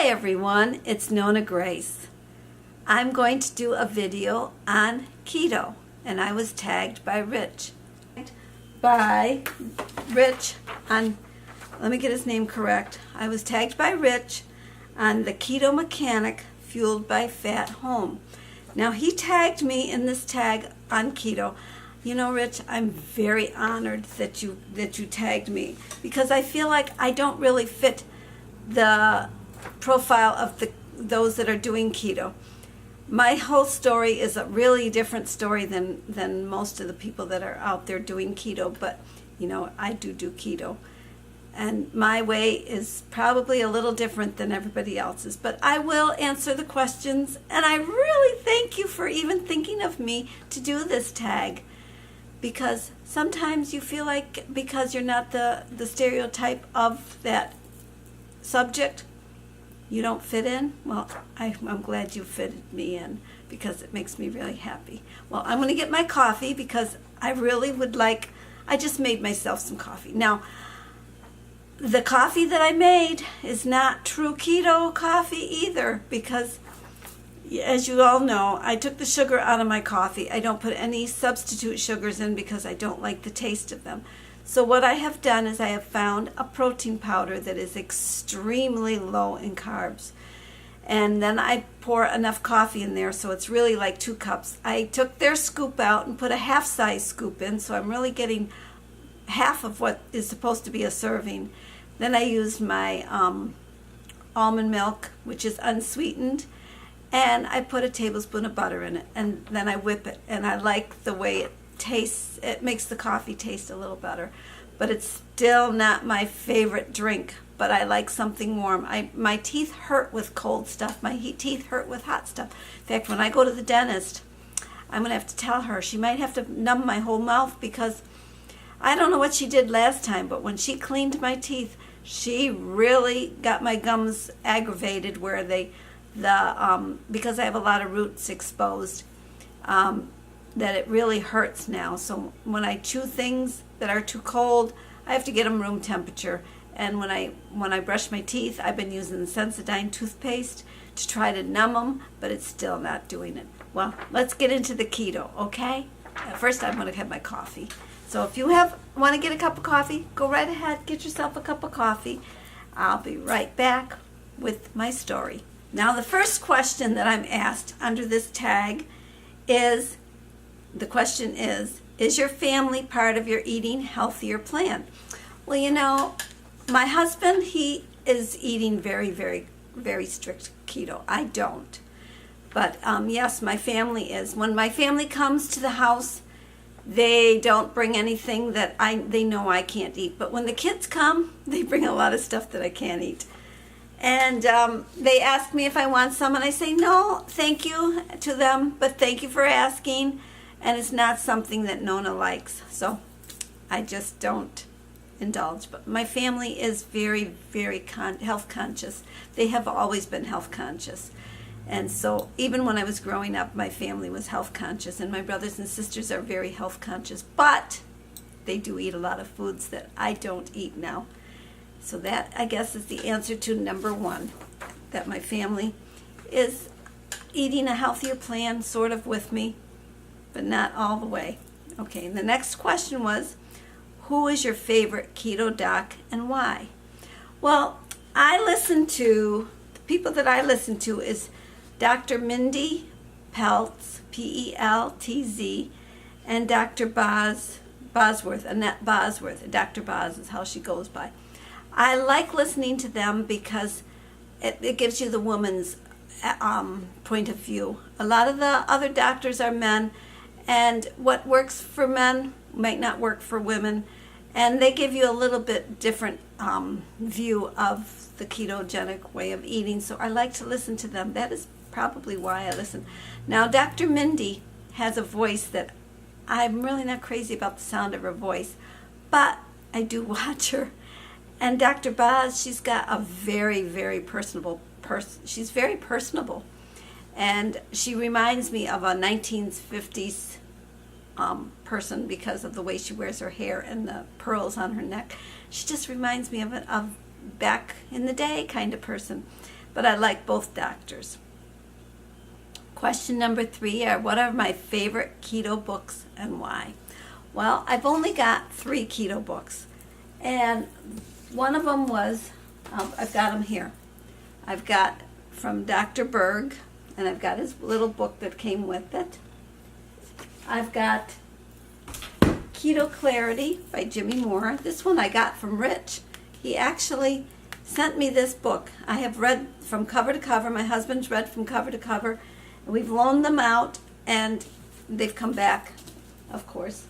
Hi everyone, it's NonnaGrace. I'm going to do a video on keto, and I was tagged by Rich. Let me get his name correct. I was tagged by Rich on the Keto Mechanic Fueled by Fat Home. Now he tagged me in this tag on keto. You know, Rich, I'm very honored that you tagged me, because I feel like I don't really fit the profile of those that are doing keto. My whole story is a really different story than most of the people that are out there doing keto, but you know, I do keto, and my way is probably a little different than everybody else's, but I will answer the questions, and I really thank you for even thinking of me to do this tag, because sometimes you feel like because you're not the stereotype of that subject, you don't fit in. Well, I'm glad you fitted me in, because it makes me really happy. Well, I'm going to get my coffee, because I really would like, I just made myself some coffee. Now, the coffee that I made is not true keto coffee either, because as you all know, I took the sugar out of my coffee. I don't put any substitute sugars in because I don't like the taste of them. So what I have done is I have found a protein powder that is extremely low in carbs. And then I pour enough coffee in there, so it's really like 2 cups. I took their scoop out and put a half-size scoop in, so I'm really getting half of what is supposed to be a serving. Then I used my almond milk, which is unsweetened, and I put a tablespoon of butter in it, and then I whip it, and I like the way it tastes. It makes the coffee taste a little better, but it's still not my favorite drink. But I like something warm. My teeth hurt with cold stuff. My teeth hurt with hot stuff. In fact, when I go to the dentist, I'm gonna have to tell her she might have to numb my whole mouth, because I don't know what she did last time, but when she cleaned my teeth, she really got my gums aggravated, where because I have a lot of roots exposed, that it really hurts now. So when I chew things that are too cold, I have to get them room temperature. And when I brush my teeth, I've been using the Sensodyne toothpaste to try to numb them, but it's still not doing it. Well, let's get into the keto, okay? First, I'm going to have my coffee. So if you want to get a cup of coffee, go right ahead, get yourself a cup of coffee. I'll be right back with my story. Now, the first question that I'm asked under this tag is, is your family part of your eating healthier plan? Well, you know, my husband, he is eating very, very, very strict keto. I don't. But yes, my family is. When my family comes to the house, they don't bring anything that they know I can't eat. But when the kids come, they bring a lot of stuff that I can't eat. And they ask me if I want some, and I say no, thank you to them, but thank you for asking. And it's not something that Nonna likes, so I just don't indulge. But my family is very, very health conscious. They have always been health conscious. And so even when I was growing up, my family was health conscious, and my brothers and sisters are very health conscious. But they do eat a lot of foods that I don't eat now. So that, I guess, is the answer to number 1, that my family is eating a healthier plan, sort of with me, but not all the way. Okay, and the next question was, who is your favorite keto doc and why? Well, the people that I listen to is Dr. Mindy Pelz, P-E-L-T-Z, and Dr. Bosworth, Annette Bosworth. Dr. Boz is how she goes by. I like listening to them because it gives you the woman's point of view. A lot of the other doctors are men, and what works for men might not work for women, and they give you a little bit different view of the ketogenic way of eating, so I like to listen to them. That is probably why I listen. Now, Dr. Mindy has a voice that I'm really not crazy about the sound of her voice, but I do watch her. And Dr. Boz, she's got a very, very personable person. She's very personable. And she reminds me of a 1950s person because of the way she wears her hair and the pearls on her neck. She just reminds me of back in the day kind of person. but I like both doctors. Question number 3 are, what are my favorite keto books and why? Well, I've only got 3 keto books, and one of them was, I've got them here. I've got from Dr. Berg, and I've got his little book that came with it. I've got Keto Clarity by Jimmy Moore. This one I got from Rich. He actually sent me this book. I have read from cover to cover. My husband's read from cover to cover. We've loaned them out, and they've come back, of course.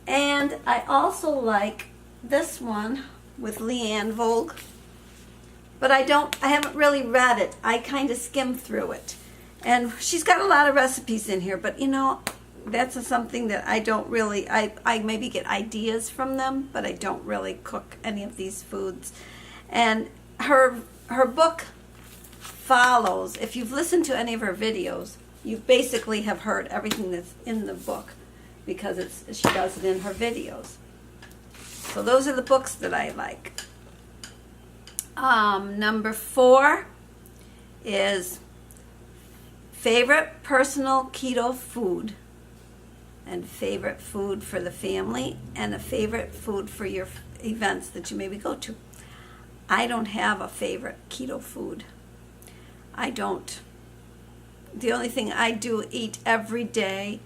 And I also like this one with Leanne Vogue, but I haven't really read it. I kind of skimmed through it. And she's got a lot of recipes in here, but that's something that I don't really, I maybe get ideas from them, but I don't really cook any of these foods. And her book follows, if you've listened to any of her videos, you basically have heard everything that's in the book because she does it in her videos. So those are the books that I like. Number 4 is favorite personal keto food, and favorite food for the family, and a favorite food for your events that you maybe go to. I don't have a favorite keto food. I don't. The only thing I do eat every day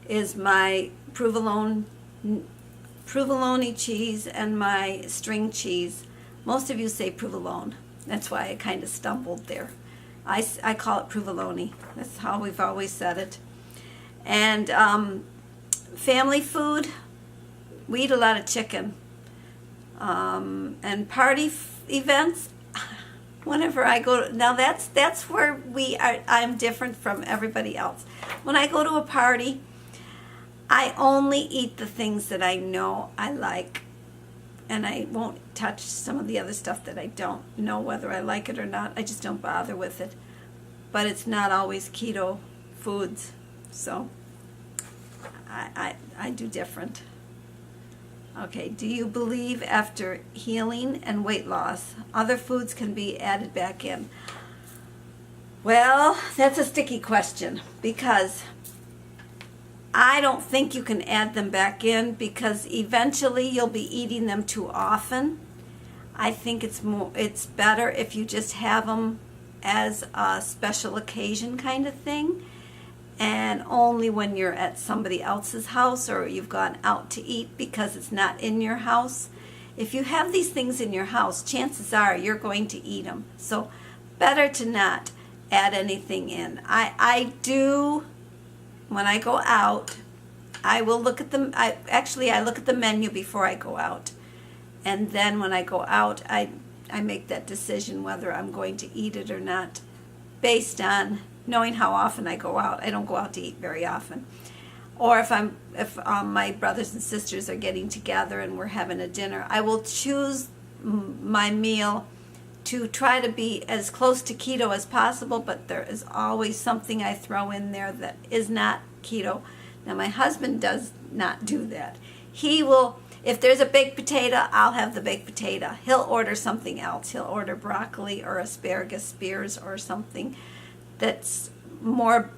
is my provolone cheese and my string cheese. Most of you say provolone. That's why I kind of stumbled there. I call it provolone. That's how we've always said it. And family food, we eat a lot of chicken. And party events, whenever I go to, now that's where I'm different from everybody else. When I go to a party, I only eat the things that I know I like, and I won't touch some of the other stuff that I don't know whether I like it or not. I just don't bother with it. But it's not always keto foods, so I do different. Okay, do you believe after healing and weight loss, other foods can be added back in? Well, that's a sticky question, because I don't think you can add them back in, because eventually you'll be eating them too often. I think it's better if you just have them as a special occasion kind of thing, and only when you're at somebody else's house or you've gone out to eat, because it's not in your house. If you have these things in your house, chances are you're going to eat them. So better to not add anything in. I do, when I go out, I will look at them. I look at the menu before I go out. And then when I go out, I make that decision whether I'm going to eat it or not, based on knowing how often I go out. I don't go out to eat very often. Or if my brothers and sisters are getting together and we're having a dinner, I will choose my meal to try to be as close to keto as possible, but there is always something I throw in there that is not keto. Now, my husband does not do that. He will, if there's a baked potato, I'll have the baked potato. He'll order something else. He'll order broccoli or asparagus spears or something that's more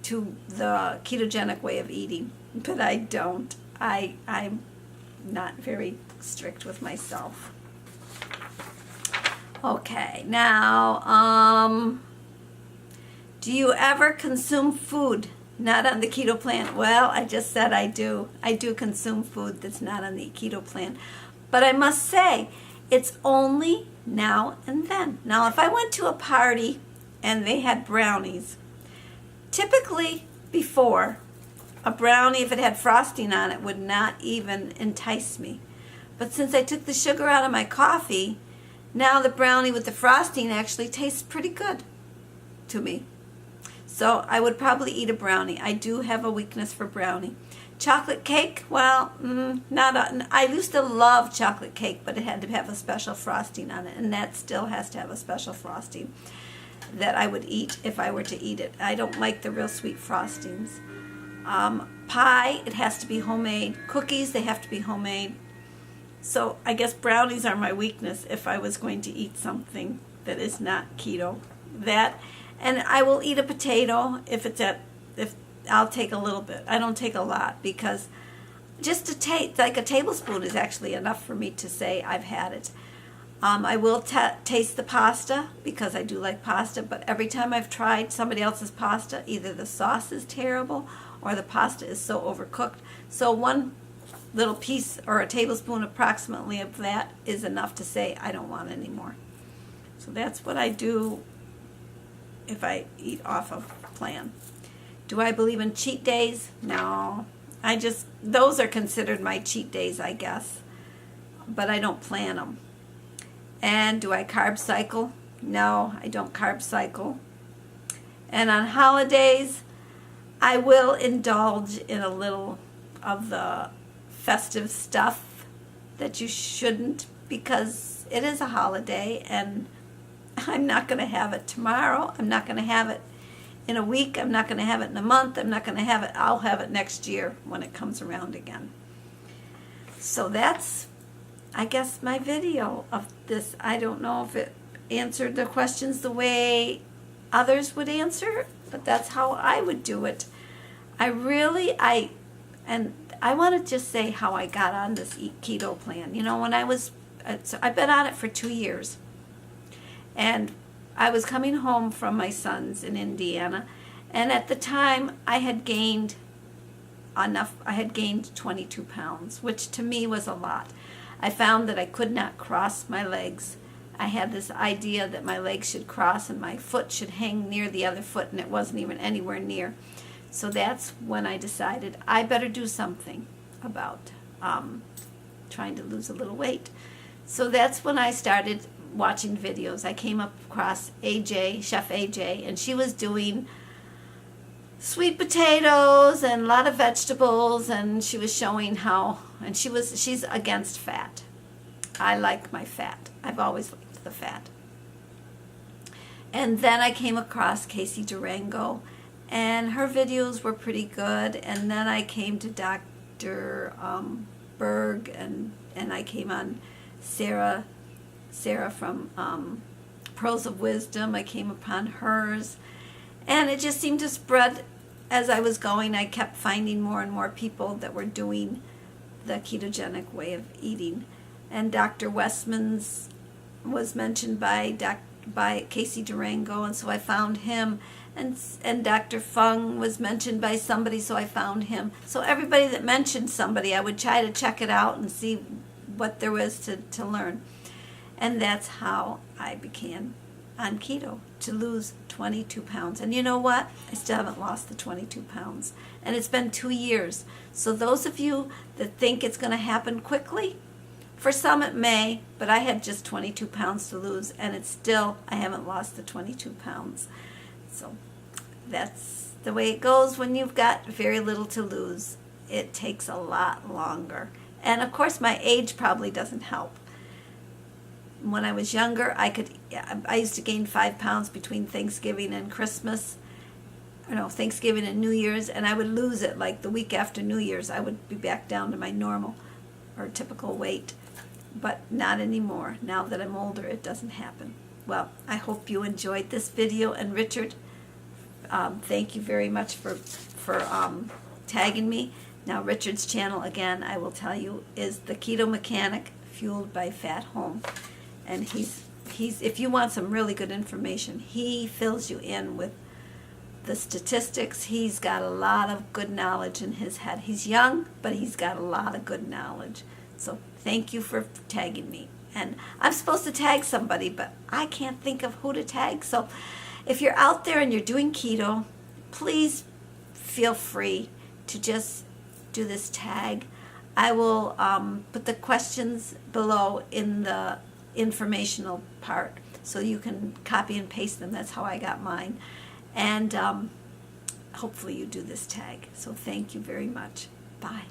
to the ketogenic way of eating. But I don't. I'm not very strict with myself. Okay, now, do you ever consume food not on the keto plan? Well, I just said I do. I do consume food that's not on the keto plan. But I must say, it's only now and then. Now, if I went to a party and they had brownies, typically before, a brownie, if it had frosting on it, would not even entice me. But since I took the sugar out of my coffee, now the brownie with the frosting actually tastes pretty good to me. So I would probably eat a brownie. I do have a weakness for brownie. Chocolate cake, well, I used to love chocolate cake, but it had to have a special frosting on it, and that still has to have a special frosting that I would eat if I were to eat it. I don't like the real sweet frostings. Pie, it has to be homemade. Cookies, they have to be homemade. So I guess brownies are my weakness if I was going to eat something that is not keto. that, and I will eat a potato if I'll take a little bit. I don't take a lot, because just like a tablespoon is actually enough for me to say I've had it. I will taste the pasta, because I do like pasta, but every time I've tried somebody else's pasta, either the sauce is terrible or the pasta is so overcooked. So one little piece or a tablespoon approximately of that is enough to say I don't want any more. So that's what I do if I eat off of plan. Do I believe in cheat days? No. Those are considered my cheat days, I guess. But I don't plan them. And do I carb cycle? No, I don't carb cycle. And on holidays, I will indulge in a little of the festive stuff that you shouldn't, because it is a holiday, and I'm not going to have it tomorrow. I'm not going to have it in a week. I'm not going to have it in a month. I'm not going to have it. I'll have it next year when it comes around again. So that's, I guess, my video of this. I don't know if it answered the questions the way others would answer, but that's how I would do it. And I want to just say how I got on this keto plan. You know, when I've been on it for 2 years. And I was coming home from my son's in Indiana, and at the time I had gained 22 pounds, which to me was a lot. I found that I could not cross my legs. I had this idea that my legs should cross and my foot should hang near the other foot, and it wasn't even anywhere near. So that's when I decided I better do something about trying to lose a little weight. So that's when I started watching videos. I came across Chef AJ, and she was doing sweet potatoes and a lot of vegetables, and she was showing how, and she's against fat. I like my fat. I've always liked the fat. And then I came across Casey Durango, and her videos were pretty good. And then I came to Dr. Berg, and I came on Sarah from Pearls of Wisdom. I came upon hers, and it just seemed to spread as I was going. I kept finding more and more people that were doing the ketogenic way of eating. And Dr. Westman's was mentioned by Casey Durango, and so I found him. And Dr.fung was mentioned by somebody, so I found him. So everybody that mentioned somebody, I would try to check it out and see what there was to learn. And that's how I began on keto, to lose 22 pounds. And you know what? I still haven't lost the 22 pounds. And it's been 2 years. So those of you that think it's going to happen quickly, for some it may, but I had just 22 pounds to lose, and I haven't lost the 22 pounds. So that's the way it goes when you've got very little to lose. It takes a lot longer. And of course my age probably doesn't help. When I was younger, I used to gain 5 pounds between Thanksgiving and Christmas. Thanksgiving and New Year's, and I would lose it like the week after New Year's. I would be back down to my normal or typical weight. But not anymore. Now that I'm older, it doesn't happen. Well, I hope you enjoyed this video, and Richard, thank you very much for tagging me. Now Richard's channel, again, I will tell you, is the Keto Mechanic Fueled by Fat Home. And he's if you want some really good information, he fills you in with the statistics. He's got a lot of good knowledge in his head. He's young, but he's got a lot of good knowledge. So thank you for tagging me. And I'm supposed to tag somebody, but I can't think of who to tag. So if you're out there and you're doing keto, please feel free to just do this tag. I will put the questions below in the informational part, so you can copy and paste them. That's how I got mine. And hopefully you do this tag. So thank you very much. Bye.